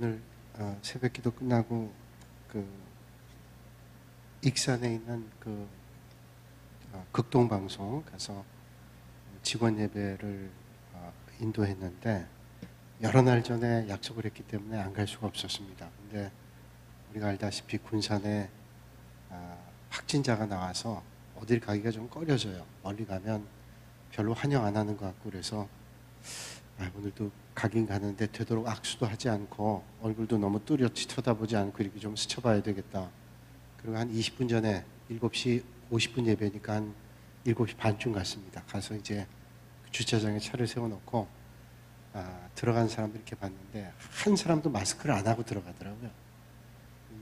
오늘 새벽 기도 끝나고 익산에 있는 극동 방송 가서 직원 예배를 인도했는데 여러 날 전에 약속을 했기 때문에 안 갈 수가 없었습니다. 근데 우리가 알다시피 군산에 확진자가 나와서 어딜 가기가 좀 꺼려져요. 멀리 가면 별로 환영 안 하는 것 같고 그래서 오늘도 가긴 가는데 되도록 악수도 하지 않고 얼굴도 너무 뚜렷이 쳐다보지 않고 이렇게 좀 스쳐봐야 되겠다. 그리고 한 20분 전에 7시 50분 예배니까 한 7시 반쯤 갔습니다. 가서 이제 주차장에 차를 세워놓고 들어간 사람들 이렇게 봤는데 한 사람도 마스크를 안 하고 들어가더라고요.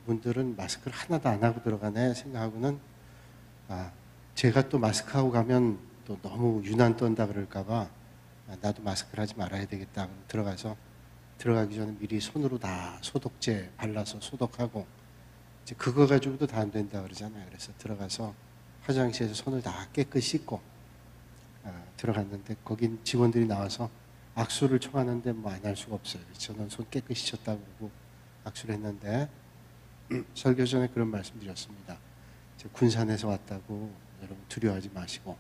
이분들은 마스크를 하나도 안 하고 들어가네 생각하고는 제가 또 마스크하고 가면 또 너무 유난 떤다 그럴까봐 나도 마스크를 하지 말아야 되겠다. 그럼 들어가서 들어가기 전에 미리 손으로 다 소독제 발라서 소독하고 이제 그거 가지고도 다 안 된다 그러잖아요. 그래서 들어가서 화장실에서 손을 다 깨끗이 씻고 들어갔는데 거긴 직원들이 나와서 악수를 청하는데 뭐 안 할 수가 없어요. 저는 손 깨끗이 씻었다고 그러고 악수를 했는데 설교 전에 그런 말씀 드렸습니다. 군산에서 왔다고 여러분 두려워하지 마시고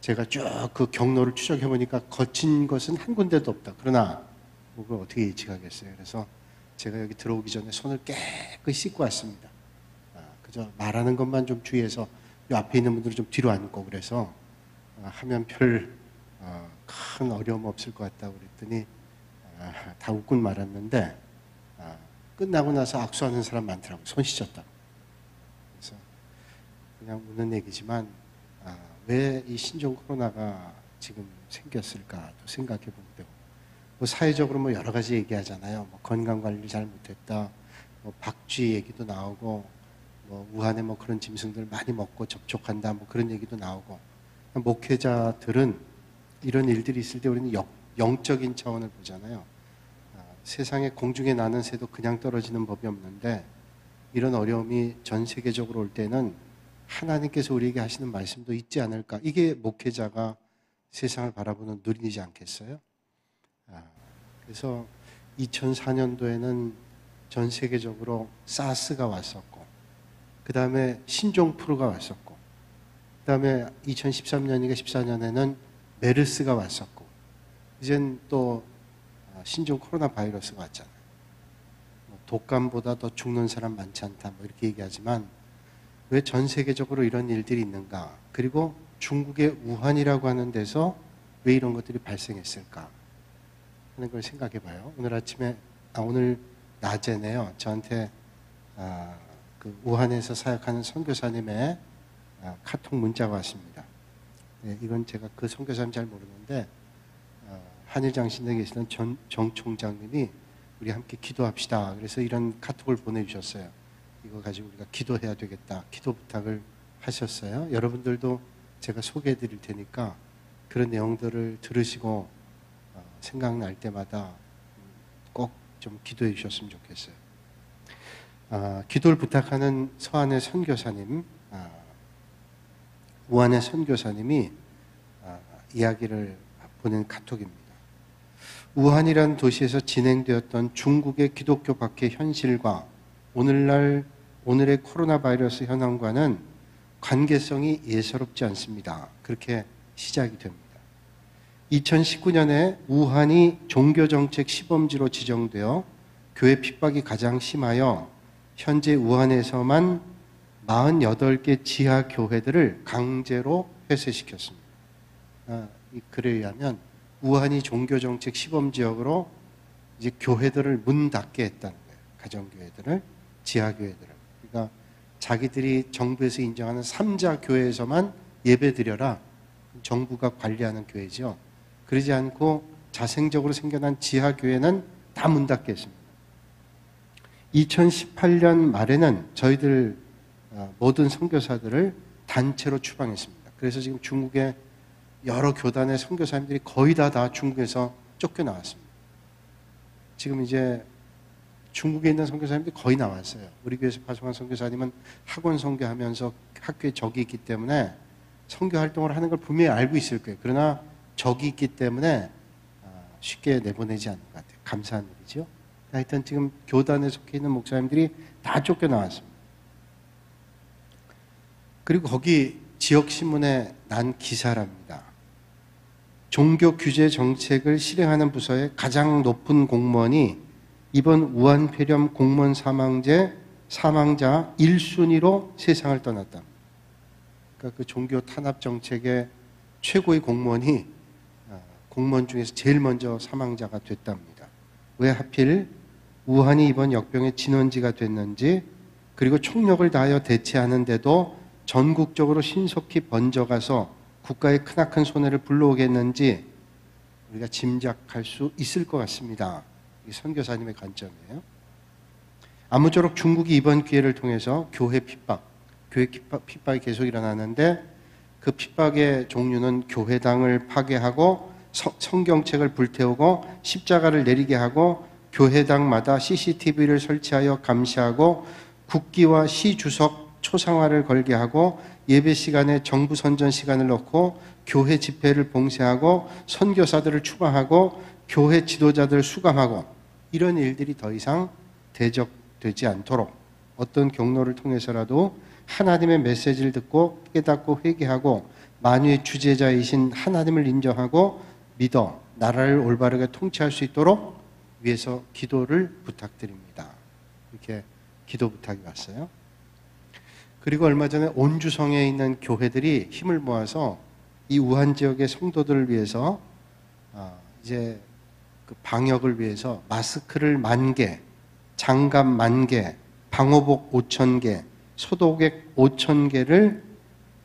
제가 쭉 그 경로를 추적해보니까 거친 것은 한 군데도 없다. 그러나 그걸 어떻게 예측하겠어요. 그래서 제가 여기 들어오기 전에 손을 깨끗이 씻고 왔습니다. 그저 말하는 것만 좀 주의해서 이 앞에 있는 분들은 좀 뒤로 앉고 그래서 하면 별 큰 어려움 없을 것 같다고 그랬더니 다 웃고 말았는데 끝나고 나서 악수하는 사람 많더라고요. 손 씻었다고. 그래서 그냥 웃는 얘기지만 왜 이 신종 코로나가 지금 생겼을까 또 생각해 보게 되고 뭐 사회적으로 뭐 여러 가지 얘기하잖아요. 뭐 건강 관리 잘 못했다. 뭐 박쥐 얘기도 나오고 뭐 우한에 뭐 그런 짐승들 많이 먹고 접촉한다. 뭐 그런 얘기도 나오고 목회자들은 이런 일들이 있을 때 우리는 영적인 차원을 보잖아요. 세상에 공중에 나는 새도 그냥 떨어지는 법이 없는데 이런 어려움이 전 세계적으로 올 때는 하나님께서 우리에게 하시는 말씀도 있지 않을까. 이게 목회자가 세상을 바라보는 눈이지 않겠어요? 그래서 2004년도에는 전 세계적으로 사스가 왔었고 그 다음에 신종플루가 왔었고 그 다음에 2013년인가 14년에는 메르스가 왔었고 이젠 또 신종 코로나 바이러스가 왔잖아요. 독감보다 더 죽는 사람 많지 않다 뭐 이렇게 얘기하지만 왜 전 세계적으로 이런 일들이 있는가? 그리고 중국의 우한이라고 하는 데서 왜 이런 것들이 발생했을까? 하는 걸 생각해 봐요. 오늘 아침에, 오늘 낮에네요. 저한테 그 우한에서 사역하는 선교사님의 카톡 문자가 왔습니다. 네, 이건 제가 그 선교사님 잘 모르는데 한일장신대에 계시는 정 총장님이 우리 함께 기도합시다. 그래서 이런 카톡을 보내주셨어요. 이거 가지고 우리가 기도해야 되겠다. 기도 부탁을 하셨어요. 여러분들도 제가 소개해 드릴 테니까 그런 내용들을 들으시고 생각날 때마다 꼭 좀 기도해 주셨으면 좋겠어요. 기도를 부탁하는 서한의 선교사님, 우한의 선교사님이 이야기를 보낸 카톡입니다. 우한이라는 도시에서 진행되었던 중국의 기독교 박해 현실과 오늘의 코로나 바이러스 현황과는 관계성이 예사롭지 않습니다. 그렇게 시작이 됩니다. 2019년에 우한이 종교정책 시범지로 지정되어 교회 핍박이 가장 심하여 현재 우한에서만 48개 지하 교회들을 강제로 폐쇄시켰습니다. 이 글에 의하면 우한이 종교정책 시범지역으로 이제 교회들을 문 닫게 했다는 거예요. 가정교회들을, 지하교회들을. 그러니까 자기들이 정부에서 인정하는 3자 교회에서만 예배 드려라. 정부가 관리하는 교회죠. 그러지 않고 자생적으로 생겨난 지하교회는 다 문 닫게 했습니다. 2018년 말에는 저희들 모든 선교사들을 단체로 추방했습니다. 그래서 지금 중국의 여러 교단의 선교사님들이 거의 다 중국에서 쫓겨나왔습니다. 지금 이제 중국에 있는 선교사님들이 거의 나왔어요. 우리 교회에서 파송한 선교사님은 학원 선교하면서 학교에 적이 있기 때문에 선교 활동을 하는 걸 분명히 알고 있을 거예요. 그러나 적이 있기 때문에 쉽게 내보내지 않는 것 같아요. 감사한 일이죠. 하여튼 지금 교단에 속해 있는 목사님들이 다 쫓겨나왔습니다. 그리고 거기 지역신문에 난 기사랍니다. 종교 규제 정책을 실행하는 부서의 가장 높은 공무원이 이번 우한 폐렴 공무원 사망자 1순위로 세상을 떠났다. 그러니까 그 종교 탄압 정책의 최고의 공무원이 공무원 중에서 제일 먼저 사망자가 됐답니다. 왜 하필 우한이 이번 역병의 진원지가 됐는지, 그리고 총력을 다하여 대체하는데도 전국적으로 신속히 번져가서 국가의 크나큰 손해를 불러오겠는지 우리가 짐작할 수 있을 것 같습니다. 이 선교사님의 관점이에요. 아무쪼록 중국이 이번 기회를 통해서 교회 핍박이 계속 일어나는데, 그 핍박의 종류는 교회당을 파괴하고 성경책을 불태우고 십자가를 내리게 하고 교회당마다 CCTV를 설치하여 감시하고 국기와 시 주석 초상화를 걸게 하고 예배 시간에 정부 선전 시간을 넣고 교회 집회를 봉쇄하고 선교사들을 추방하고 교회 지도자들을 수감하고, 이런 일들이 더 이상 대적되지 않도록 어떤 경로를 통해서라도 하나님의 메시지를 듣고 깨닫고 회개하고 만유의 주재자이신 하나님을 인정하고 믿어 나라를 올바르게 통치할 수 있도록 위해서 기도를 부탁드립니다. 이렇게 기도 부탁이 왔어요. 그리고 얼마 전에 온주성에 있는 교회들이 힘을 모아서 이 우한 지역의 성도들을 위해서 이제 그 방역을 위해서 마스크를 10,000개, 장갑 10,000개, 방호복 5,000개, 소독액 5,000개를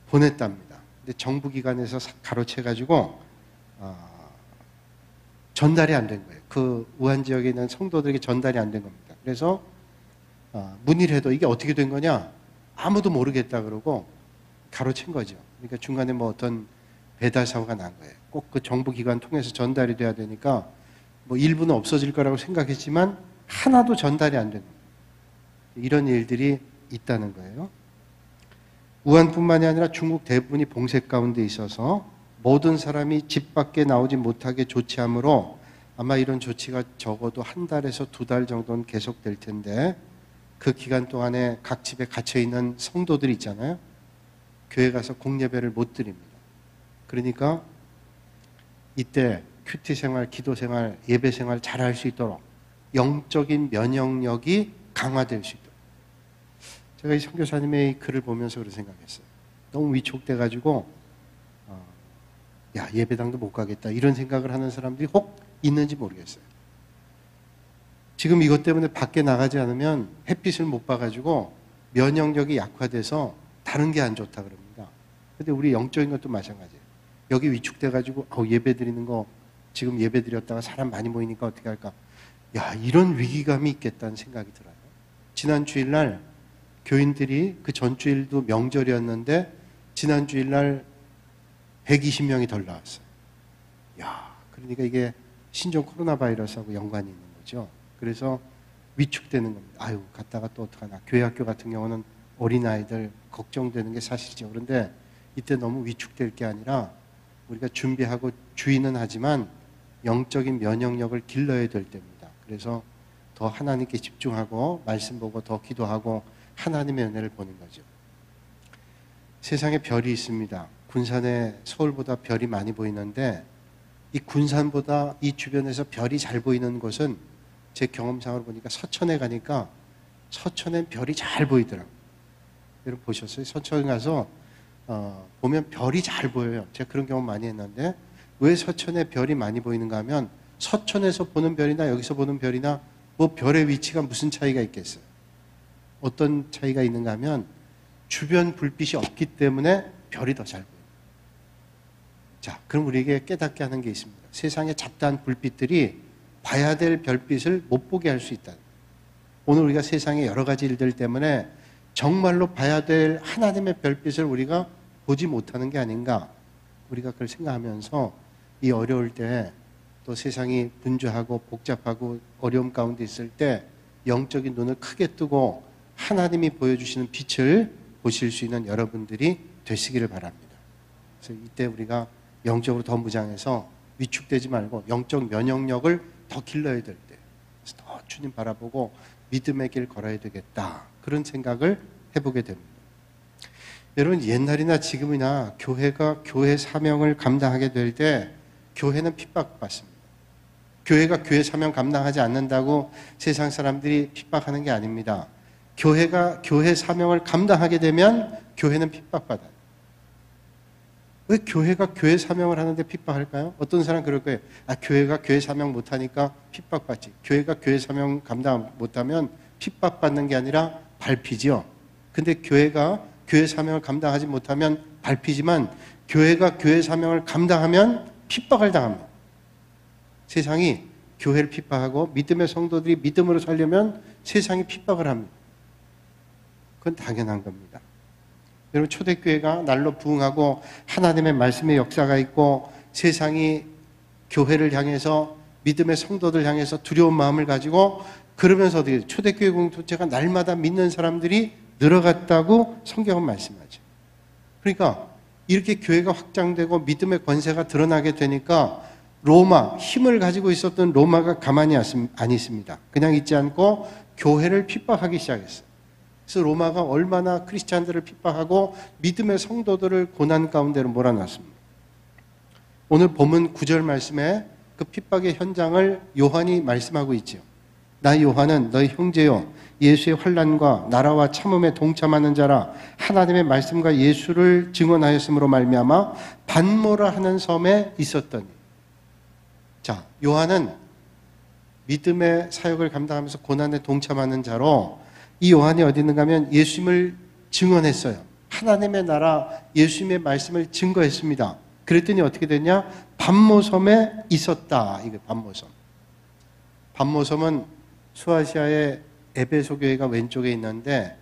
보냈답니다. 근데 정부 기관에서 가로채가지고 전달이 안 된 거예요. 그 우한 지역에 있는 성도들에게 전달이 안 된 겁니다. 그래서 문의를 해도 이게 어떻게 된 거냐? 아무도 모르겠다 그러고 가로챈 거죠. 그러니까 중간에 뭐 어떤 배달 사고가 난 거예요. 꼭 그 정부 기관 통해서 전달이 돼야 되니까 뭐 일부는 없어질 거라고 생각했지만 하나도 전달이 안 된 거예요. 이런 일들이 있다는 거예요. 우한뿐만이 아니라 중국 대부분이 봉쇄 가운데 있어서 모든 사람이 집 밖에 나오지 못하게 조치하므로 아마 이런 조치가 적어도 1달에서 2달 정도는 계속될 텐데, 그 기간 동안에 각 집에 갇혀있는 성도들이 있잖아요. 교회 가서 공예배를 못 드립니다. 그러니까 이때 큐티 생활, 기도 생활, 예배 생활 잘 할 수 있도록 영적인 면역력이 강화될 수 있도록. 제가 이 선교사님의 이 글을 보면서 그런 생각했어요. 너무 위축돼가지고 야, 예배당도 못 가겠다 이런 생각을 하는 사람들이 혹 있는지 모르겠어요. 지금 이것 때문에 밖에 나가지 않으면 햇빛을 못 봐가지고 면역력이 약화돼서 다른 게 안 좋다 그럽니다. 근데 우리 영적인 것도 마찬가지예요. 여기 위축돼가지고 예배 드리는 거 지금 예배 드렸다가 사람 많이 모이니까 어떻게 할까? 야, 이런 위기감이 있겠다는 생각이 들어요. 지난 주일날 교인들이, 그 전주일도 명절이었는데 지난 주일날 120명이 덜 나왔어요. 야, 그러니까 이게 신종 코로나 바이러스하고 연관이 있는 거죠. 그래서 위축되는 겁니다. 아유, 갔다가 또 어떡하나. 교회 학교 같은 경우는 어린아이들 걱정되는 게 사실이죠. 그런데 이때 너무 위축될 게 아니라 우리가 준비하고 주의는 하지만 영적인 면역력을 길러야 될 때입니다. 그래서 더 하나님께 집중하고 말씀 보고 더 기도하고 하나님의 은혜를 보는 거죠. 세상에 별이 있습니다. 군산에 서울보다 별이 많이 보이는데, 이 군산보다 이 주변에서 별이 잘 보이는 곳은 제 경험상으로 보니까 서천에 가니까 서천엔 별이 잘 보이더라고요. 여러분 보셨어요? 서천에 가서 보면 별이 잘 보여요. 제가 그런 경험 많이 했는데, 왜 서천에 별이 많이 보이는가 하면 서천에서 보는 별이나 여기서 보는 별이나 뭐 별의 위치가 무슨 차이가 있겠어요? 어떤 차이가 있는가 하면 주변 불빛이 없기 때문에 별이 더 잘 보여요. 자, 그럼 우리에게 깨닫게 하는 게 있습니다. 세상에 잡다한 불빛들이 봐야 될 별빛을 못 보게 할 수 있다. 오늘 우리가 세상의 여러 가지 일들 때문에 정말로 봐야 될 하나님의 별빛을 우리가 보지 못하는 게 아닌가. 우리가 그걸 생각하면서 이 어려울 때, 또 세상이 분주하고 복잡하고 어려움 가운데 있을 때 영적인 눈을 크게 뜨고 하나님이 보여주시는 빛을 보실 수 있는 여러분들이 되시기를 바랍니다. 그래서 이때 우리가 영적으로 더 무장해서 위축되지 말고 영적 면역력을 더 길러야 될 때, 더 주님 바라보고 믿음의 길 걸어야 되겠다. 그런 생각을 해보게 됩니다. 여러분, 옛날이나 지금이나 교회가 교회 사명을 감당하게 될 때 교회는 핍박받습니다. 교회가 교회 사명 감당하지 않는다고 세상 사람들이 핍박하는 게 아닙니다. 교회가 교회 사명을 감당하게 되면 교회는 핍박받아요. 왜 교회가 교회 사명을 하는데 핍박할까요? 어떤 사람 그럴 거예요. 교회가 교회 사명 못하니까 핍박받지. 교회가 교회 사명 감당 못하면 핍박받는 게 아니라 밟히지요. 근데 교회가 교회 사명을 감당하지 못하면 밟히지만 교회가 교회 사명을 감당하면 핍박을 당합니다. 세상이 교회를 핍박하고 믿음의 성도들이 믿음으로 살려면 세상이 핍박을 합니다. 그건 당연한 겁니다. 여러분, 초대교회가 날로 부흥하고 하나님의 말씀의 역사가 있고 세상이 교회를 향해서 믿음의 성도들 향해서 두려운 마음을 가지고 그러면서 어떻게 초대교회 공동체가 날마다 믿는 사람들이 늘어갔다고 성경은 말씀하죠. 그러니까 이렇게 교회가 확장되고 믿음의 권세가 드러나게 되니까 로마, 힘을 가지고 있었던 로마가 가만히 안 있습니다. 그냥 있지 않고 교회를 핍박하기 시작했어요. 그래서 로마가 얼마나 크리스찬들을 핍박하고 믿음의 성도들을 고난 가운데로 몰아놨습니다. 오늘 본문 9절 말씀에 그 핍박의 현장을 요한이 말씀하고 있죠. 나 요한은 너희 형제요 예수의 환난과 나라와 참음에 동참하는 자라 하나님의 말씀과 예수를 증언하였으므로 말미암아 반모라 하는 섬에 있었더니. 자, 요한은 믿음의 사역을 감당하면서 고난에 동참하는 자로 이 요한이 어디 있는가 하면 예수님을 증언했어요. 하나님의 나라 예수님의 말씀을 증거했습니다. 그랬더니 어떻게 됐냐? 반모섬에 있었다. 이게 반모섬. 반모섬은 수아시아의 에베소 교회가 왼쪽에 있는데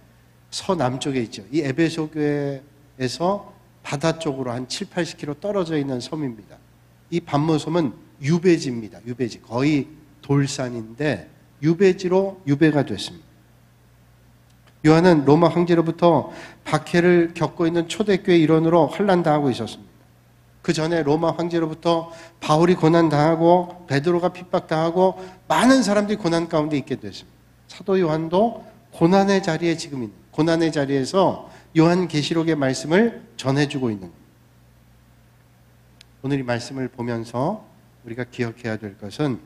서남쪽에 있죠. 이 에베소 교회에서 바다 쪽으로 한 7, 80km 떨어져 있는 섬입니다. 이 반모섬은 유배지입니다. 유배지. 거의 돌산인데 유배지로 유배가 됐습니다. 요한은 로마 황제로부터 박해를 겪고 있는 초대교회 일원으로 환난당하고 있었습니다. 그 전에 로마 황제로부터 바울이 고난당하고 베드로가 핍박당하고 많은 사람들이 고난 가운데 있게 됐습니다. 사도 요한도 고난의 자리에 지금 있는, 고난의 자리에서 요한계시록의 말씀을 전해주고 있는 겁니다. 오늘 이 말씀을 보면서 우리가 기억해야 될 것은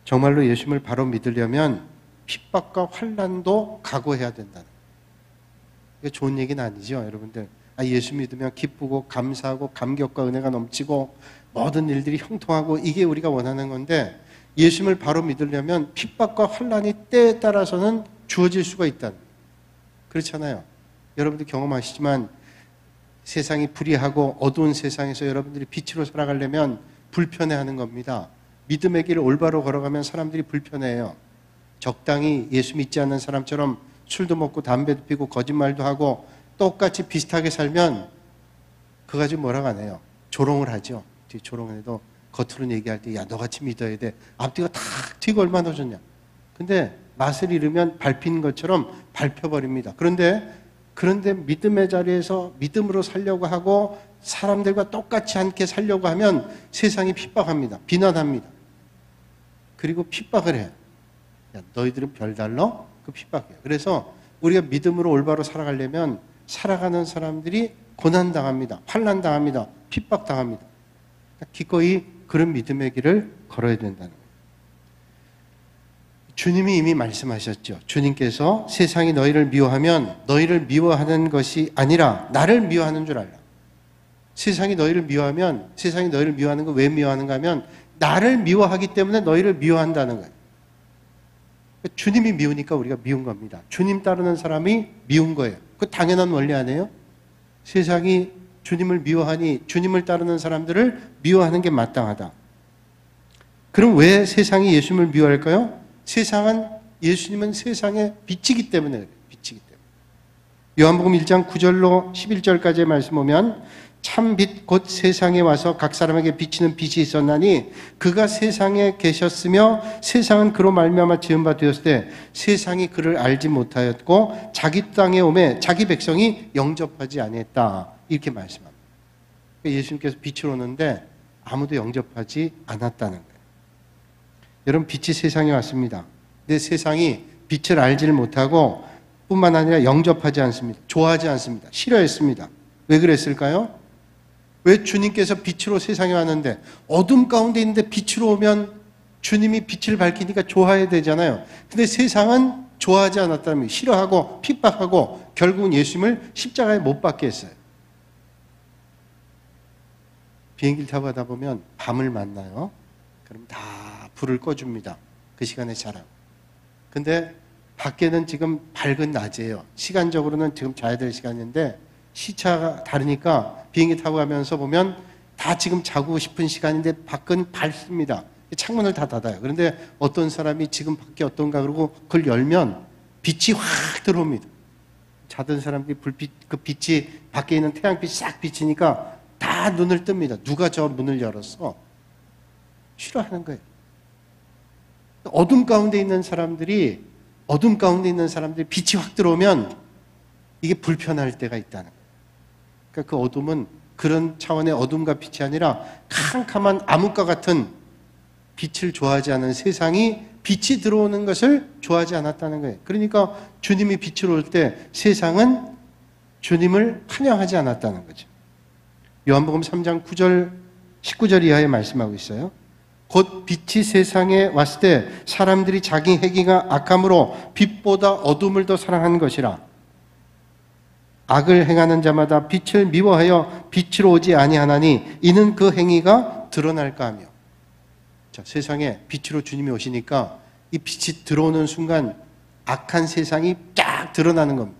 정말로 예수님을 바로 믿으려면 핍박과 환난도 각오해야 된다는 거예요. 이게 좋은 얘기는 아니죠, 여러분들. 예수 믿으면 기쁘고 감사하고 감격과 은혜가 넘치고 모든 일들이 형통하고 이게 우리가 원하는 건데 예수님을 바로 믿으려면 핍박과 환난이 때에 따라서는 주어질 수가 있다는 거예요. 그렇잖아요. 여러분들 경험하시지만 세상이 불의하고 어두운 세상에서 여러분들이 빛으로 살아가려면 불편해하는 겁니다. 믿음의 길을 올바로 걸어가면 사람들이 불편해해요. 적당히 예수 믿지 않는 사람처럼 술도 먹고 담배도 피고 거짓말도 하고 똑같이 비슷하게 살면 그거 가지고 뭐라고 안 해요. 조롱을 하죠. 조롱을 해도 겉으로는 얘기할 때 야 너같이 믿어야 돼. 앞뒤가 탁 튀고 얼마나 좋냐. 근데 맛을 잃으면 밟힌 것처럼 밟혀버립니다. 그런데 믿음의 자리에서 믿음으로 살려고 하고 사람들과 똑같이 않게 살려고 하면 세상이 핍박합니다. 비난합니다. 그리고 핍박을 해요. 야, 너희들은 별달러? 그 핍박이에요. 그래서 우리가 믿음으로 올바로 살아가려면 살아가는 사람들이 고난당합니다. 환난당합니다. 핍박당합니다. 기꺼이 그런 믿음의 길을 걸어야 된다는 거예요. 주님이 이미 말씀하셨죠. 주님께서 세상이 너희를 미워하면 너희를 미워하는 것이 아니라 나를 미워하는 줄 알라. 세상이 너희를 미워하면 세상이 너희를 미워하는 거 왜 미워하는가 하면 나를 미워하기 때문에 너희를 미워한다는 거예요. 주님이 미우니까 우리가 미운 겁니다. 주님 따르는 사람이 미운 거예요. 그 당연한 원리 아니에요? 세상이 주님을 미워하니 주님을 따르는 사람들을 미워하는 게 마땅하다. 그럼 왜 세상이 예수님을 미워할까요? 예수님은 세상의 빛이기 때문에 그래요. 빛이기 때문에. 요한복음 1장 9절로 11절까지의 말씀 보면 참 빛 곧 세상에 와서 각 사람에게 비치는 빛이 있었나니 그가 세상에 계셨으며 세상은 그로 말미암아 지은 바 되었을 때 세상이 그를 알지 못하였고 자기 땅에 오매 자기 백성이 영접하지 아니했다. 이렇게 말씀합니다. 예수님께서 빛을 오는데 아무도 영접하지 않았다는 거예요. 여러분 빛이 세상에 왔습니다. 근데 세상이 빛을 알지를 못하고 뿐만 아니라 영접하지 않습니다. 좋아하지 않습니다. 싫어했습니다. 왜 그랬을까요? 왜 주님께서 빛으로 세상에 왔는데 어둠 가운데 있는데 빛으로 오면 주님이 빛을 밝히니까 좋아해야 되잖아요. 근데 세상은 좋아하지 않았다면 싫어하고 핍박하고 결국은 예수님을 십자가에 못 박게 했어요. 비행기를 타고 가다 보면 밤을 만나요. 그럼 다 불을 꺼줍니다. 그 시간에 자라고. 근데 밖에는 지금 밝은 낮이에요. 시간적으로는 지금 자야 될 시간인데 시차가 다르니까 비행기 타고 가면서 보면 다 지금 자고 싶은 시간인데 밖은 밝습니다. 창문을 다 닫아요. 그런데 어떤 사람이 지금 밖에 어떤가 그러고 그걸 열면 빛이 확 들어옵니다. 자던 사람들이 불빛, 그 빛이 밖에 있는 태양빛이 싹 비치니까 다 눈을 뜹니다. 누가 저 문을 열었어? 싫어하는 거예요. 어둠 가운데 있는 사람들이 빛이 확 들어오면 이게 불편할 때가 있다는 거예요. 그러니까 그 어둠은 그런 차원의 어둠과 빛이 아니라 캄캄한 암흑과 같은 빛을 좋아하지 않은 세상이 빛이 들어오는 것을 좋아하지 않았다는 거예요. 그러니까 주님이 빛으로 올 때 세상은 주님을 환영하지 않았다는 거죠. 요한복음 3장 9절, 19절 이하에 말씀하고 있어요. 곧 빛이 세상에 왔을 때 사람들이 자기 행위가 악함으로 빛보다 어둠을 더 사랑한 것이라. 악을 행하는 자마다 빛을 미워하여 빛으로 오지 아니하나니 이는 그 행위가 드러날까 하며. 자, 세상에 빛으로 주님이 오시니까 이 빛이 들어오는 순간 악한 세상이 쫙 드러나는 겁니다.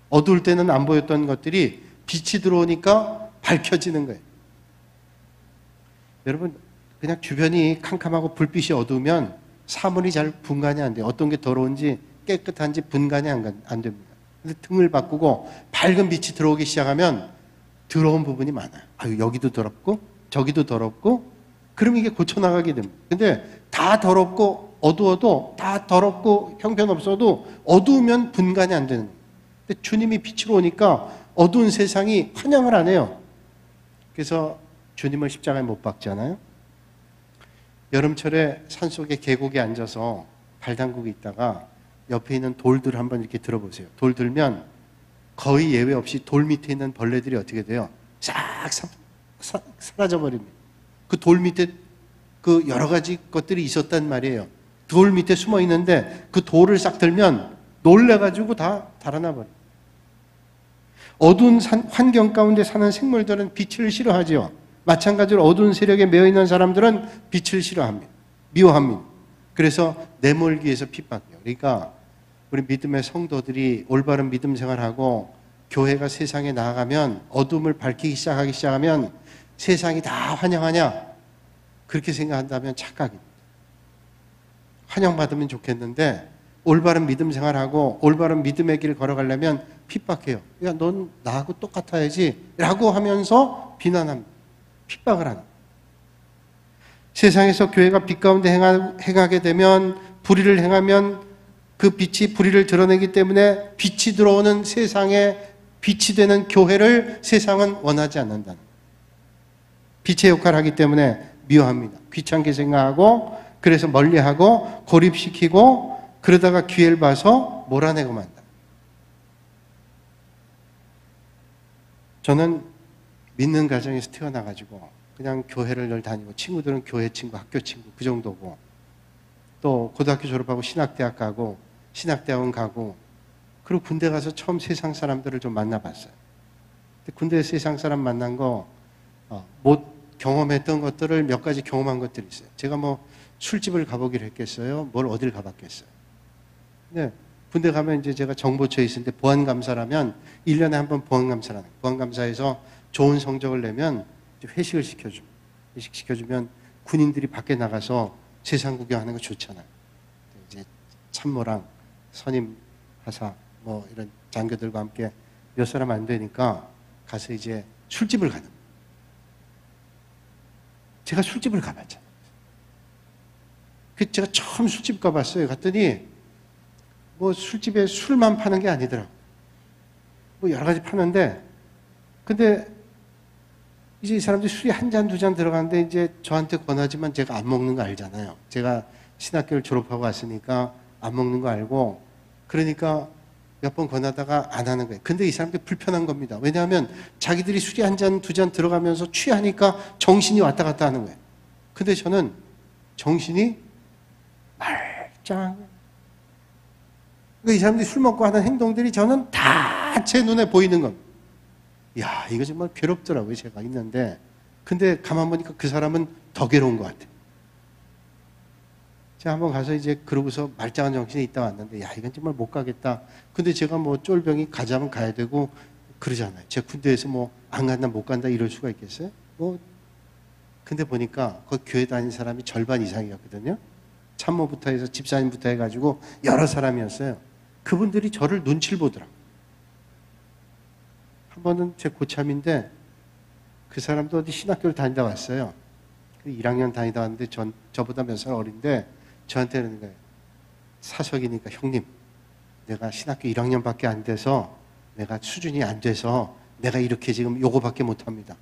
어두울 때는 안 보였던 것들이 빛이 들어오니까 밝혀지는 거예요. 여러분, 그냥 주변이 캄캄하고 불빛이 어두우면 사물이 잘 분간이 안 돼요. 어떤 게 더러운지 깨끗한지 분간이 안 됩니다. 근데 등을 바꾸고 밝은 빛이 들어오기 시작하면 더러운 부분이 많아요. 아유, 여기도 더럽고 저기도 더럽고, 그럼 이게 고쳐나가게 됩니다. 근데 다 더럽고 어두워도, 다 더럽고 형편없어도 어두우면 분간이 안 되는 거예요. 근데 주님이 빛으로 오니까 어두운 세상이 환영을 안 해요. 그래서 주님을 십자가에 못 박잖아요. 여름철에 산속에 계곡에 앉아서 발 담그고 있다가 옆에 있는 돌들 한번 이렇게 들어보세요. 돌 들면 거의 예외 없이 돌 밑에 있는 벌레들이 어떻게 돼요? 싹 사라져 버립니다. 그 돌 밑에 그 여러 가지 것들이 있었단 말이에요. 돌 밑에 숨어 있는데 그 돌을 싹 들면 놀래가지고 다 달아나 버려요. 어두운 환경 가운데 사는 생물들은 빛을 싫어하죠. 마찬가지로 어두운 세력에 매여 있는 사람들은 빛을 싫어합니다. 미워합니다. 그래서 내몰기 위해서 핍박해요. 그러니까 우리 믿음의 성도들이 올바른 믿음 생활하고 교회가 세상에 나아가면 어둠을 밝히기 시작하면 세상이 다 환영하냐? 그렇게 생각한다면 착각입니다. 환영받으면 좋겠는데 올바른 믿음 생활하고 올바른 믿음의 길을 걸어가려면 핍박해요. 야, 넌 나하고 똑같아야지 라고 하면서 비난합니다. 핍박을 하는. 세상에서 교회가 빛 가운데 행하게 되면, 불의를 행하면 그 빛이 불의를 드러내기 때문에 빛이 들어오는 세상에 빛이 되는 교회를 세상은 원하지 않는다는 거예요. 빛의 역할을 하기 때문에 미워합니다. 귀찮게 생각하고, 그래서 멀리하고 고립시키고, 그러다가 기회를 봐서 몰아내고 만다. 저는 믿는 가정에서 태어나가지고 그냥 교회를 늘 다니고, 친구들은 교회 친구, 학교 친구 그 정도고, 또 고등학교 졸업하고 신학대학 가고 신학대학원 가고, 그리고 군대 가서 처음 세상 사람들을 좀 만나봤어요. 근데 군대에서 세상 사람 만난 거 못 경험했던 것들을 몇 가지 경험한 것들이 있어요. 제가 뭐 술집을 가보기를 했겠어요? 뭘 어딜 가봤겠어요? 근데 군대 가면 이제 제가 정보처에 있을 때 보안감사라면 1년에 한 번 보안감사라는 거예요. 보안감사에서 좋은 성적을 내면 회식을 시켜줍니다. 회식 시켜주면 군인들이 밖에 나가서 세상 구경하는 거 좋잖아요. 이제 참모랑 선임 하사 뭐 이런 장교들과 함께 몇 사람 안 되니까 가서 이제 술집을 가는 거예요. 제가 술집을 가봤잖아요. 제가 처음 술집 가봤어요. 갔더니 뭐 술집에 술만 파는 게 아니더라고요. 뭐 여러 가지 파는데, 근데 이제 이 사람들이 술이 한 잔, 두 잔 들어가는데 이제 저한테 권하지만 제가 안 먹는 거 알잖아요. 제가 신학교를 졸업하고 왔으니까 안 먹는 거 알고, 그러니까 몇 번 권하다가 안 하는 거예요. 근데 이 사람들이 불편한 겁니다. 왜냐하면 자기들이 술이 한 잔, 두 잔 들어가면서 취하니까 정신이 왔다 갔다 하는 거예요. 근데 저는 정신이 말짱. 그러니까 이 사람들이 술 먹고 하는 행동들이 저는 다 제 눈에 보이는 겁니다. 야, 이거 정말 괴롭더라고요. 제가 있는데. 근데 가만 보니까 그 사람은 더 괴로운 것 같아요. 제가 한번 가서 이제 그러고서 말짱한 정신에 있다 왔는데, 야, 이건 정말 못 가겠다. 근데 제가 뭐 쫄병이 가자면 가야 되고 그러잖아요. 제 군대에서 뭐 안 간다 못 간다 이럴 수가 있겠어요? 뭐. 근데 보니까 그 교회 다닌 사람이 절반 이상이었거든요. 참모부터 해서 집사님부터 해가지고 여러 사람이었어요. 그분들이 저를 눈치를 보더라고요. 한 번은 제 고참인데 그 사람도 어디 신학교를 다니다 왔어요. 1학년 다니다 왔는데 저보다 몇 살 어린데 저한테 그러는 거예요. 사석이니까 형님, 내가 신학교 1학년밖에 안 돼서 내가 수준이 안 돼서 내가 이렇게 지금 요거밖에 못합니다.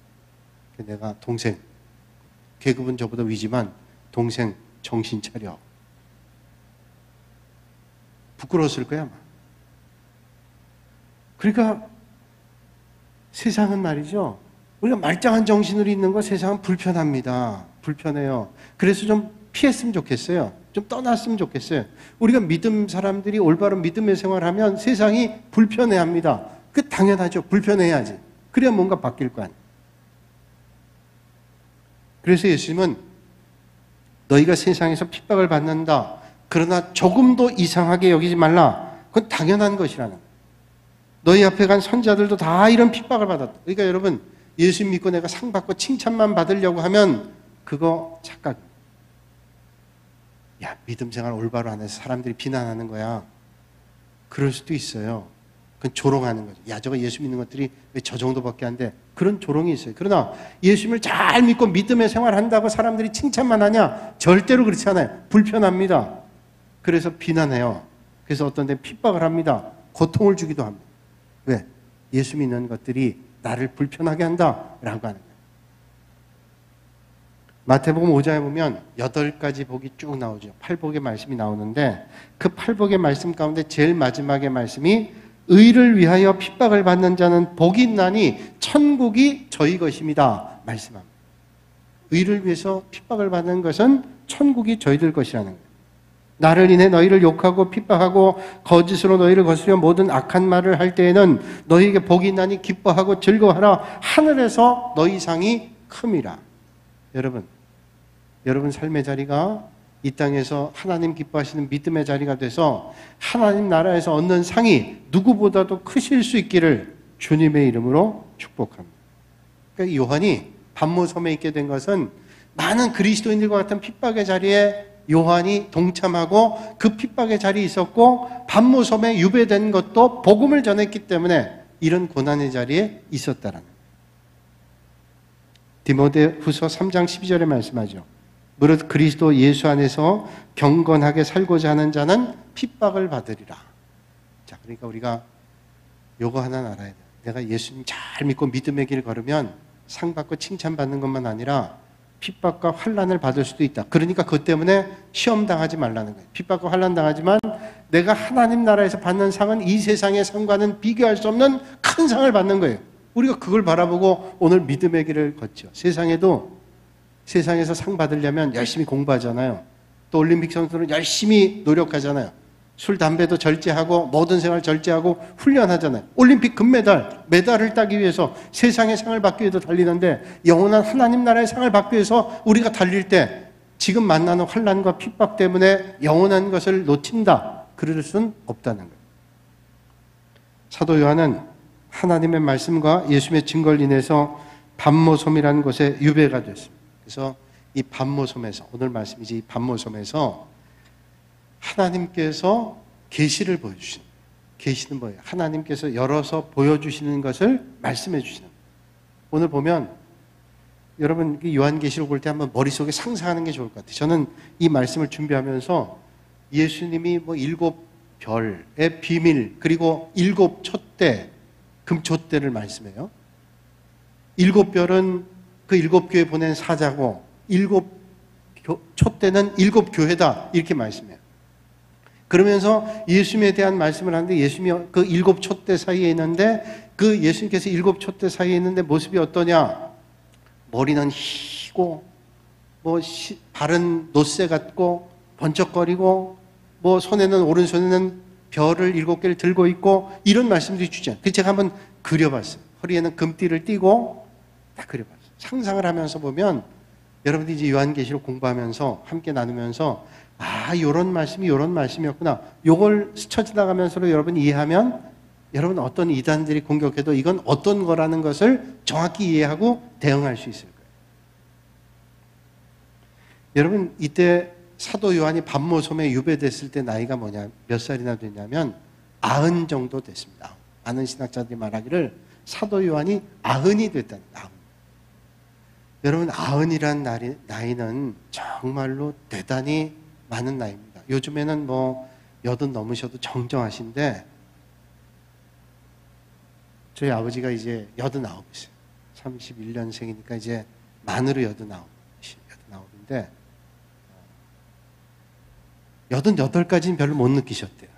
내가 동생, 계급은 저보다 위지만 동생 정신 차려. 부끄러웠을 거야 아마. 그러니까 세상은 말이죠. 우리가 말짱한 정신으로 있는 거 세상은 불편합니다. 불편해요. 그래서 좀 피했으면 좋겠어요. 좀 떠났으면 좋겠어요. 우리가 믿음 사람들이 올바른 믿음의 생활하면 세상이 불편해합니다. 그 당연하죠. 불편해야지. 그래야 뭔가 바뀔 거 아니에요. 그래서 예수님은 너희가 세상에서 핍박을 받는다. 그러나 조금도 이상하게 여기지 말라. 그건 당연한 것이라는 거예요. 너희 앞에 간 선자들도 다 이런 핍박을 받았다. 그러니까 여러분, 예수 믿고 내가 상 받고 칭찬만 받으려고 하면 그거 착각입니다. 야, 믿음 생활 올바로 안 해서 사람들이 비난하는 거야. 그럴 수도 있어요. 그건 조롱하는 거죠. 야, 저거 예수 믿는 것들이 왜 저 정도밖에 안 돼? 그런 조롱이 있어요. 그러나 예수님을 잘 믿고 믿음의 생활한다고 사람들이 칭찬만 하냐? 절대로 그렇지 않아요. 불편합니다. 그래서 비난해요. 그래서 어떤 데 핍박을 합니다. 고통을 주기도 합니다. 왜? 예수 믿는 것들이 나를 불편하게 한다라고 하는 거예요. 마태복음 5장에 보면 8가지 복이 쭉 나오죠. 8복의 말씀이 나오는데 그 8복의 말씀 가운데 제일 마지막의 말씀이 의를 위하여 핍박을 받는 자는 복이 있나니 천국이 저희 것입니다. 말씀합니다. 의를 위해서 핍박을 받는 것은 천국이 저희들 것이라는 거예요. 나를 인해 너희를 욕하고 핍박하고 거짓으로 너희를 거스려 모든 악한 말을 할 때에는 너희에게 복이 있나니 기뻐하고 즐거워하라. 하늘에서 너희 상이 큼이라. 여러분 삶의 자리가 이 땅에서 하나님 기뻐하시는 믿음의 자리가 돼서 하나님 나라에서 얻는 상이 누구보다도 크실 수 있기를 주님의 이름으로 축복합니다. 그러니까 요한이 pat모섬에 있게 된 것은 많은 그리스도인들과 같은 핍박의 자리에 요한이 동참하고 그 핍박의 자리에 있었고 pat모섬에 유배된 것도 복음을 전했기 때문에 이런 고난의 자리에 있었다라는 거예요. 디모데후서 3장 12절에 말씀하죠. 무릇 그리스도 예수 안에서 경건하게 살고자 하는 자는 핍박을 받으리라. 자, 그러니까 우리가 요거 하나 알아야 돼요. 내가 예수님 잘 믿고 믿음의 길을 걸으면 상 받고 칭찬받는 것만 아니라 핍박과 환난을 받을 수도 있다. 그러니까 그것 때문에 시험 당하지 말라는 거예요. 핍박과 환난 당하지만 내가 하나님 나라에서 받는 상은 이 세상의 상과는 비교할 수 없는 큰 상을 받는 거예요. 우리가 그걸 바라보고 오늘 믿음의 길을 걷죠. 세상에서 상 받으려면 열심히 공부하잖아요. 또 올림픽 선수는 열심히 노력하잖아요. 술, 담배도 절제하고 모든 생활 절제하고 훈련하잖아요. 올림픽 금메달, 메달을 따기 위해서 세상의 상을 받기 위해서 달리는데 영원한 하나님 나라의 상을 받기 위해서 우리가 달릴 때 지금 만나는 환난과 핍박 때문에 영원한 것을 놓친다. 그럴 수는 없다는 거예요. 사도 요한은 하나님의 말씀과 예수님의 증거를 인해서 pat모섬이라는 곳에 유배가 됐습니다. 그래서 이 pat모섬에서, 오늘 말씀이지 이 pat모섬에서 하나님께서 계시를 보여주시는, 계시는 뭐예요? 하나님께서 열어서 보여주시는 것을 말씀해 주시는 거예요. 오늘 보면 여러분 요한계시록 볼 때 한번 머릿속에 상상하는 게 좋을 것 같아요. 저는 이 말씀을 준비하면서 예수님이 뭐 7별의 비밀 그리고 7촛대, 금촛대를 말씀해요. 7별은 그 7교회 보낸 사자고 7 촛대는 7교회다 이렇게 말씀해요. 그러면서 예수님에 대한 말씀을 하는데 예수님이 그 7촛대 사이에 있는데 그 예수님께서 7촛대 사이에 있는데 모습이 어떠냐? 머리는 희고 발은 노쇠 같고 번쩍거리고 손에는 오른손에는 별을 7개를 들고 있고 이런 말씀들이 주잖아요. 그래서 제가 한번 그려봤어요. 허리에는 금띠를 띠고 다 그려봤어요. 상상을 하면서 보면 여러분들이 이제 요한계시록 공부하면서 함께 나누면서 요런 말씀이 요런 말씀이었구나. 요걸 스쳐 지나가면서 여러분이 이해하면 여러분 어떤 이단들이 공격해도 이건 어떤 거라는 것을 정확히 이해하고 대응할 수 있을 거예요. 여러분 이때 사도 요한이 반모섬에 유배됐을 때 나이가 몇 살이나 됐냐면 90 정도 됐습니다. 많은 신학자들이 말하기를 사도 요한이 90이 됐다는 거예요. 여러분 90이란 나이는 정말로 대단히 많은 나이입니다. 요즘에는 80 넘으셔도 정정하신데 저희 아버지가 이제 89이세요. 31년생이니까 이제 만으로 89인데 88까지는 별로 못 느끼셨대요.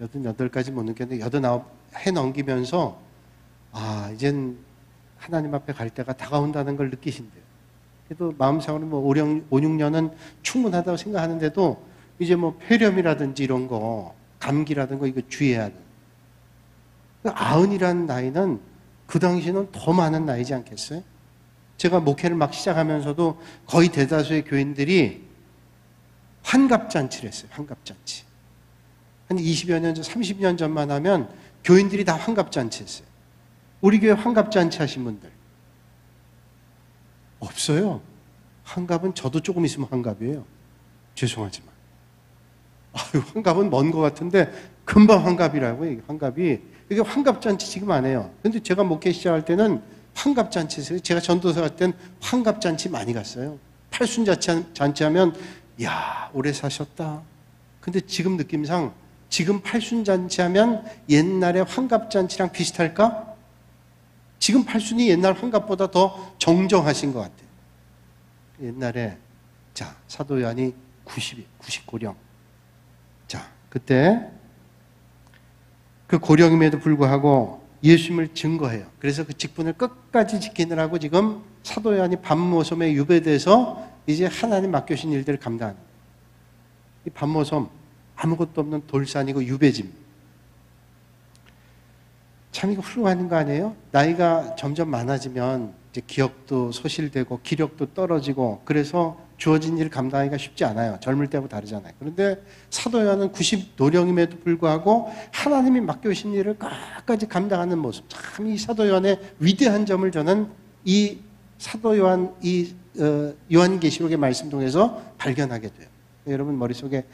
88까지 못 느꼈는데 89 해 넘기면서 이젠 하나님 앞에 갈 때가 다가온다는 걸 느끼신대요. 그래도 마음상으로 5, 6년은 충분하다고 생각하는데도 이제 폐렴이라든지 이런 거, 감기라든가 거 이거 주의해야 돼요. 90이라는 나이는 그 당시에는 더 많은 나이지 않겠어요? 제가 목회를 막 시작하면서도 거의 대다수의 교인들이 환갑잔치를 했어요. 환갑잔치. 한 20여 년 전, 30년 전만 하면 교인들이 다 환갑잔치 했어요. 우리 교회 환갑잔치 하신 분들 없어요. 환갑은 저도 조금 있으면 환갑이에요. 죄송하지만 환갑은 먼 것 같은데 금방 환갑이라고 이게 환갑이. 이게 환갑잔치 지금 안 해요. 근데 제가 목회 시작할 때는 환갑잔치 했어요. 제가 전도사 갈 땐 환갑잔치 많이 갔어요. 팔순잔치 하면 오래 사셨다. 근데 지금 느낌상 지금 팔순잔치 하면 옛날에 환갑잔치랑 비슷할까? 지금 팔순이 옛날 환갑보다 더 정정하신 것 같아요. 옛날에 사도 요한이 90고령. 그때 그 고령임에도 불구하고 예수님을 증거해요. 그래서 그 직분을 끝까지 지키느라고 지금 사도 요한이 반모섬에 유배돼서 이제 하나님 맡겨주신 일들을 감당하는 거예요. 이 반모섬 아무것도 없는 돌산이고 유배지입니다. 참 이거 훌륭한 거 아니에요? 나이가 점점 많아지면 이제 기억도 소실되고 기력도 떨어지고 그래서 주어진 일을 감당하기가 쉽지 않아요. 젊을 때하고 다르잖아요. 그런데 사도 요한은 90 노령임에도 불구하고 하나님이 맡겨주신 일을 끝까지 감당하는 모습. 참 이 사도 요한의 위대한 점을 저는 이 사도 요한 요한계시록의 말씀 통해서 발견하게 돼요. 여러분 머릿속에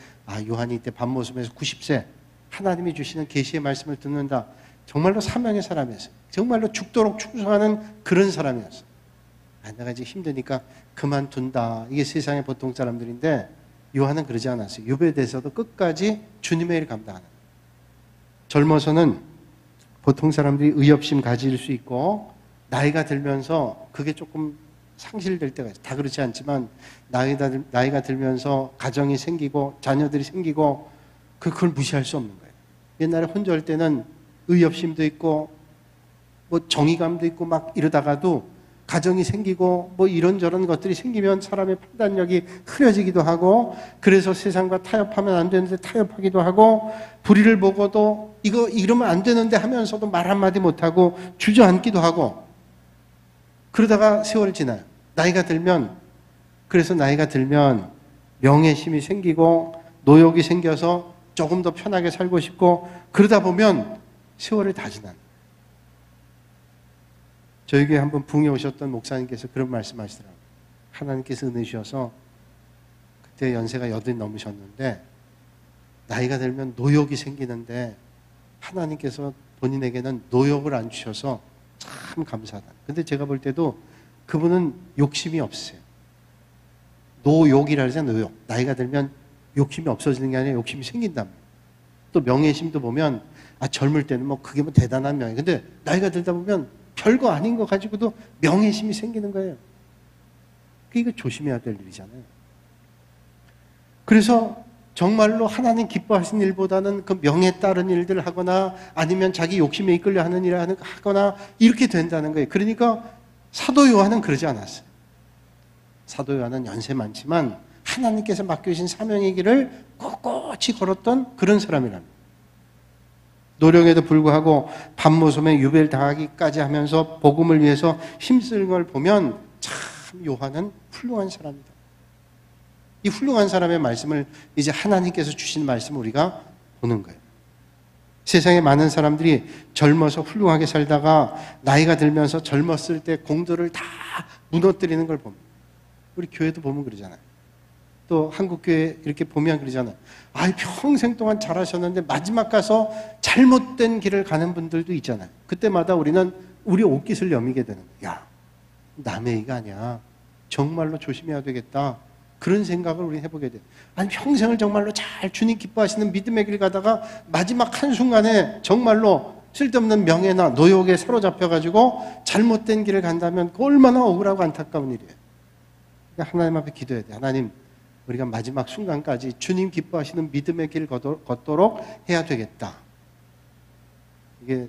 요한이 이때 반모섬에서 90세 하나님이 주시는 계시의 말씀을 듣는다. 정말로 사명의 사람이었어요. 정말로 죽도록 충성하는 그런 사람이었어요. 내가 이제 힘드니까 그만둔다. 이게 세상의 보통 사람들인데 요한은 그러지 않았어요. 유배돼서도 끝까지 주님의 일을 감당하는 거예요. 젊어서는 보통 사람들이 의협심 가질 수 있고 나이가 들면서 그게 조금 상실될 때가 있어요. 다 그렇지 않지만 나이가 들면서 가정이 생기고 자녀들이 생기고 그걸 무시할 수 없는 거예요. 옛날에 혼자 할 때는 의협심도 있고 정의감도 있고 막 이러다가도 가정이 생기고 이런저런 것들이 생기면 사람의 판단력이 흐려지기도 하고 그래서 세상과 타협하면 안 되는데 타협하기도 하고 불의를 보고도 이러면 안 되는데 하면서도 말 한마디 못하고 주저앉기도 하고 그러다가 세월이 지나요. 나이가 들면 명예심이 생기고 노욕이 생겨서 조금 더 편하게 살고 싶고 그러다 보면 세월이 다 지나요. 저희 교회 한번 부흥에 오셨던 목사님께서 그런 말씀하시더라고요. 하나님께서 은혜 주셔서 그때 연세가 80이 넘으셨는데 나이가 들면 노욕이 생기는데 하나님께서 본인에게는 노욕을 안 주셔서 참 감사하다. 근데 제가 볼 때도 그분은 욕심이 없으세요. 노욕이라 그러잖아요. 노욕. 나이가 들면 욕심이 없어지는 게 아니라 욕심이 생긴답니다. 또 명예심도 보면 젊을 때는 그게 대단한 명예. 근데 나이가 들다 보면 별거 아닌 거 가지고도 명예심이 생기는 거예요. 이거 조심해야 될 일이잖아요. 그래서 정말로 하나님 기뻐하시는 일보다는 그 명에 따른 일들 하거나 아니면 자기 욕심에 이끌려 하는 일을 하거나 이렇게 된다는 거예요. 그러니까 사도 요한은 그러지 않았어요. 사도 요한은 연세 많지만 하나님께서 맡겨주신 사명의 길을 꼿꼿이 걸었던 그런 사람이랍니다. 노령에도 불구하고 밤모섬에 유배를 당하기까지 하면서 복음을 위해서 힘쓰는 걸 보면 참 요한은 훌륭한 사람이다. 이 훌륭한 사람의 말씀을 이제 하나님께서 주신 말씀을 우리가 보는 거예요. 세상에 많은 사람들이 젊어서 훌륭하게 살다가 나이가 들면서 젊었을 때 공들을 다 무너뜨리는 걸 봅니다. 우리 교회도 보면 그러잖아요. 또 한국교회 이렇게 보면 그러잖아요. 평생 동안 잘하셨는데 마지막 가서 잘못된 길을 가는 분들도 있잖아요. 그때마다 우리는 우리 옷깃을 여미게 되는 거예요. 야, 남의 얘기가 아니야. 정말로 조심해야 되겠다. 그런 생각을 우리 해보게 돼요. 평생을 정말로 잘 주님 기뻐하시는 믿음의 길 가다가 마지막 한순간에 정말로 쓸데없는 명예나 노욕에 사로잡혀가지고 잘못된 길을 간다면 그 얼마나 억울하고 안타까운 일이에요. 그러니까 하나님 앞에 기도해야 돼요. 하나님, 우리가 마지막 순간까지 주님 기뻐하시는 믿음의 길 걷도록 해야 되겠다. 이게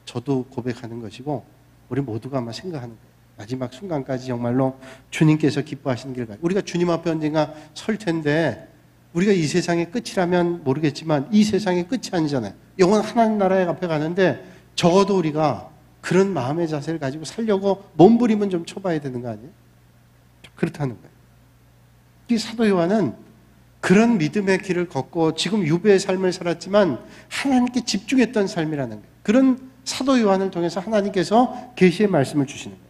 저도 고백하는 것이고 우리 모두가 아마 생각하는 거예요. 마지막 순간까지 정말로 주님께서 기뻐하시는 길 가요. 우리가 주님 앞에 언젠가 설 텐데 우리가 이 세상의 끝이라면 모르겠지만 이 세상의 끝이 아니잖아요. 영원 하나님 나라에 앞에 가는데 적어도 우리가 그런 마음의 자세를 가지고 살려고 몸부림은 좀 쳐봐야 되는 거 아니에요? 그렇다는 거예요. 이 사도 요한은 그런 믿음의 길을 걷고 지금 유배의 삶을 살았지만 하나님께 집중했던 삶이라는 거예요. 그런 사도 요한을 통해서 하나님께서 계시의 말씀을 주시는 거예요.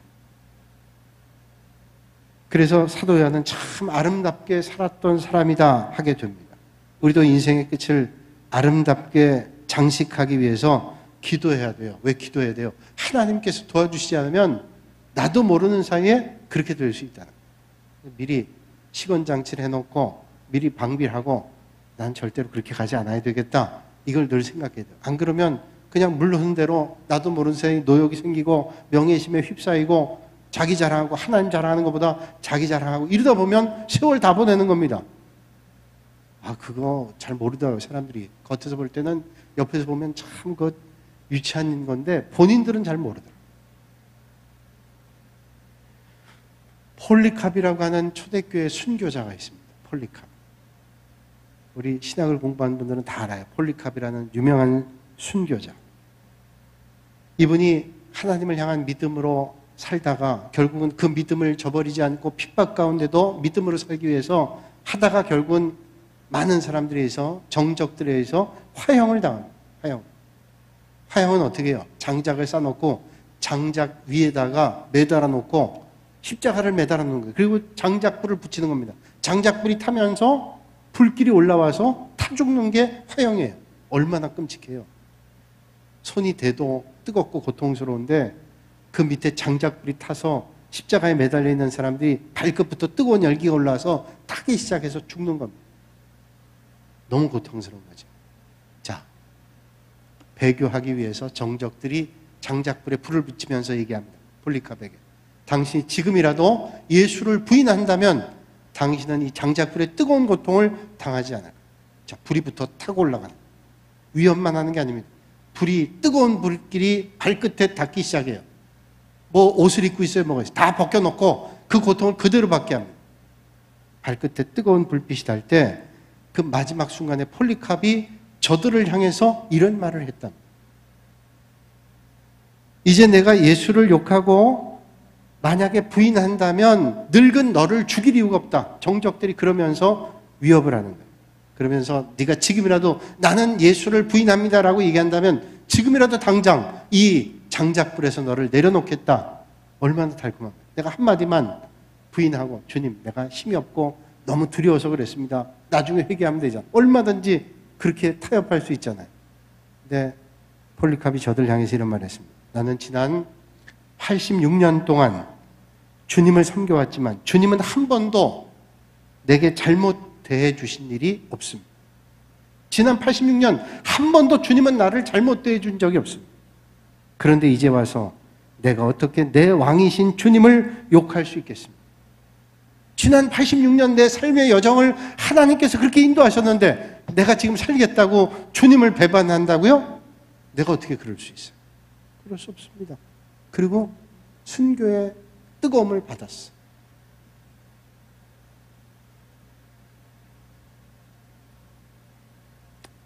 그래서 사도 요한은 참 아름답게 살았던 사람이다 하게 됩니다. 우리도 인생의 끝을 아름답게 장식하기 위해서 기도해야 돼요. 왜 기도해야 돼요? 하나님께서 도와주시지 않으면 나도 모르는 사이에 그렇게 될 수 있다는 거예요. 미리 시건장치를 해놓고 미리 방비하고 난 절대로 그렇게 가지 않아야 되겠다. 이걸 늘 생각해야 돼요. 안 그러면 그냥 물 흐른 대로 나도 모르는 사이에 노욕이 생기고 명예심에 휩싸이고 자기 자랑하고 하나님 자랑하는 것보다 자기 자랑하고 이러다 보면 세월 다 보내는 겁니다. 그거 잘 모르더라고요. 사람들이 겉에서 볼 때는 옆에서 보면 참 그 유치한 건데 본인들은 잘 모르더라고요. 폴리캅이라고 하는 초대교회 순교자가 있습니다. 폴리캅. 우리 신학을 공부하는 분들은 다 알아요. 폴리캅이라는 유명한 순교자. 이분이 하나님을 향한 믿음으로 살다가 결국은 그 믿음을 저버리지 않고 핍박 가운데도 믿음으로 살기 위해서 하다가 결국은 많은 사람들에 의해서 정적들에 의해서 화형을 당합니다. 화형은 어떻게 해요? 장작을 싸놓고 장작 위에다가 매달아 놓고 십자가를 매달아 놓는 거예요. 그리고 장작불을 붙이는 겁니다. 장작불이 타면서 불길이 올라와서 타 죽는 게 화형이에요. 얼마나 끔찍해요. 손이 대도 뜨겁고 고통스러운데 그 밑에 장작불이 타서 십자가에 매달려 있는 사람들이 발끝부터 뜨거운 열기가 올라와서 타기 시작해서 죽는 겁니다. 너무 고통스러운 거죠. 자, 배교하기 위해서 정적들이 장작불에 불을 붙이면서 얘기합니다. 폴리캅에게. 당신이 지금이라도 예수를 부인한다면 당신은 이 장작불의 뜨거운 고통을 당하지 않을 거예요. 자, 불이 부터 타고 올라가는 거예요. 위험만 하는 게 아닙니다. 불이 뜨거운 불길이 발끝에 닿기 시작해요. 뭐 옷을 입고 있어요, 뭐가 있어요. 다 벗겨놓고 그 고통을 그대로 받게 합니다. 발끝에 뜨거운 불빛이 닿을 때 그 마지막 순간에 폴리캅이 저들을 향해서 이런 말을 했다. 이제 내가 예수를 욕하고 만약에 부인한다면 늙은 너를 죽일 이유가 없다. 정적들이 그러면서 위협을 하는 거예요. 그러면서 네가 지금이라도 나는 예수를 부인합니다라고 얘기한다면 지금이라도 당장 이 장작불에서 너를 내려놓겠다. 얼마나 달콤합니까? 내가 한마디만 부인하고 주님 내가 힘이 없고 너무 두려워서 그랬습니다. 나중에 회개하면 되잖아. 얼마든지 그렇게 타협할 수 있잖아요. 근데 폴리캅이 저들 향해서 이런 말을 했습니다. 나는 지난 86년 동안 주님을 섬겨왔지만 주님은 한 번도 내게 잘못 대해 주신 일이 없습니다. 지난 86년 한 번도 주님은 나를 잘못 대해 준 적이 없습니다. 그런데 이제 와서 내가 어떻게 내 왕이신 주님을 욕할 수 있겠습니까? 지난 86년 내 삶의 여정을 하나님께서 그렇게 인도하셨는데 내가 지금 살겠다고 주님을 배반한다고요? 내가 어떻게 그럴 수 있어요? 그럴 수 없습니다. 그리고 순교의 뜨거움을 받았어.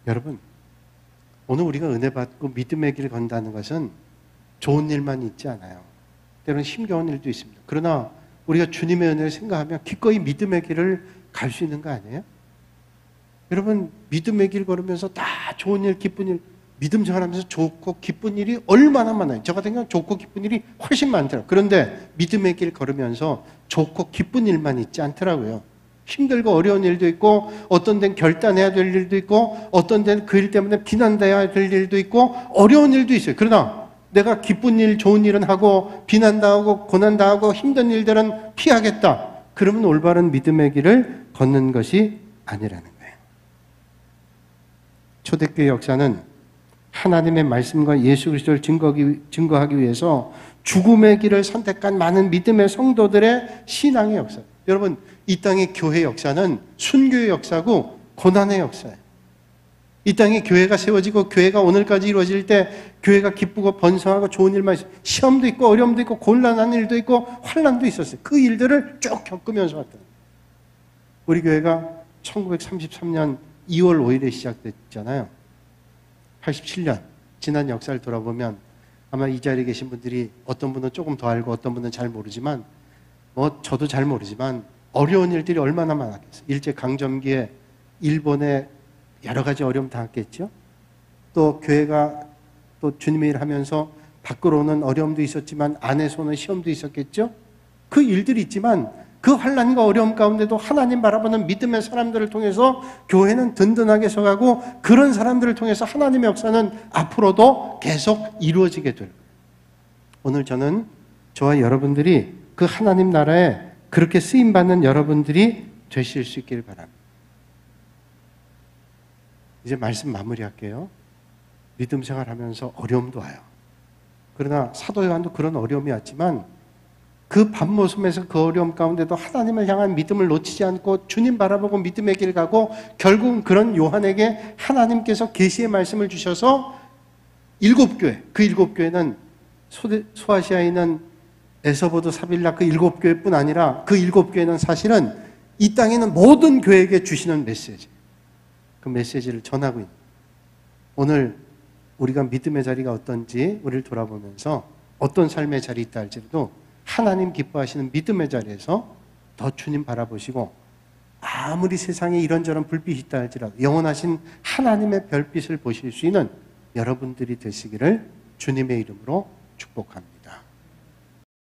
여러분, 오늘 우리가 은혜 받고 믿음의 길 건다는 것은 좋은 일만 있지 않아요. 때로는 힘겨운 일도 있습니다. 그러나 우리가 주님의 은혜를 생각하면 기꺼이 믿음의 길을 갈 수 있는 거 아니에요? 여러분, 믿음의 길 걸으면서 다 좋은 일, 기쁜 일, 믿음 생활하면서 좋고 기쁜 일이 얼마나 많아요. 저 같은 경우는 좋고 기쁜 일이 훨씬 많더라고요. 그런데 믿음의 길 걸으면서 좋고 기쁜 일만 있지 않더라고요. 힘들고 어려운 일도 있고, 어떤 데는 결단해야 될 일도 있고, 어떤 데는 그 일 때문에 비난돼야 될 일도 있고, 어려운 일도 있어요. 그러나 내가 기쁜 일, 좋은 일은 하고, 비난당하고, 고난당하고, 힘든 일들은 피하겠다. 그러면 올바른 믿음의 길을 걷는 것이 아니라는 거예요. 초대교회 역사는 하나님의 말씀과 예수 그리스도를 증거하기 위해서 죽음의 길을 선택한 많은 믿음의 성도들의 신앙의 역사. 여러분, 이 땅의 교회 역사는 순교의 역사고 고난의 역사예요. 이 땅에 교회가 세워지고 교회가 오늘까지 이루어질 때 교회가 기쁘고 번성하고 좋은 일만 있어요. 시험도 있고 어려움도 있고 곤란한 일도 있고 환난도 있었어요. 그 일들을 쭉 겪으면서 왔다. 우리 교회가 1933년 2월 5일에 시작됐잖아요. 87년 지난 역사를 돌아보면 아마 이 자리에 계신 분들이 어떤 분은 조금 더 알고 어떤 분은 잘 모르지만 저도 잘 모르지만 어려운 일들이 얼마나 많았겠어요. 일제강점기에 일본에 여러 가지 어려움 당했겠죠. 또 교회가 또 주님의 일을 하면서 밖으로는 어려움도 있었지만 안에서는 시험도 있었겠죠. 그 일들이 있지만 그 환난과 어려움 가운데도 하나님 바라보는 믿음의 사람들을 통해서 교회는 든든하게 서가고 그런 사람들을 통해서 하나님의 역사는 앞으로도 계속 이루어지게 될 거예요. 오늘 저는 저와 여러분들이 그 하나님 나라에 그렇게 쓰임받는 여러분들이 되실 수 있기를 바랍니다. 이제 말씀 마무리할게요. 믿음 생활하면서 어려움도 와요. 그러나 사도 요한도 그런 어려움이 왔지만 그 밤모습에서 그 어려움 가운데도 하나님을 향한 믿음을 놓치지 않고 주님 바라보고 믿음의 길 가고 결국은 그런 요한에게 하나님께서 계시의 말씀을 주셔서 7교회, 그 7교회는 소아시아에 있는 에서보드 사빌라 그 7교회뿐 아니라 그 7교회는 사실은 이 땅에 있는 모든 교회에게 주시는 메시지, 그 메시지를 전하고 있는, 오늘 우리가 믿음의 자리가 어떤지 우리를 돌아보면서 어떤 삶의 자리에 있다 할지라도 하나님 기뻐하시는 믿음의 자리에서 더 주님 바라보시고 아무리 세상에 이런저런 불빛이 있다 할지라도 영원하신 하나님의 별빛을 보실 수 있는 여러분들이 되시기를 주님의 이름으로 축복합니다.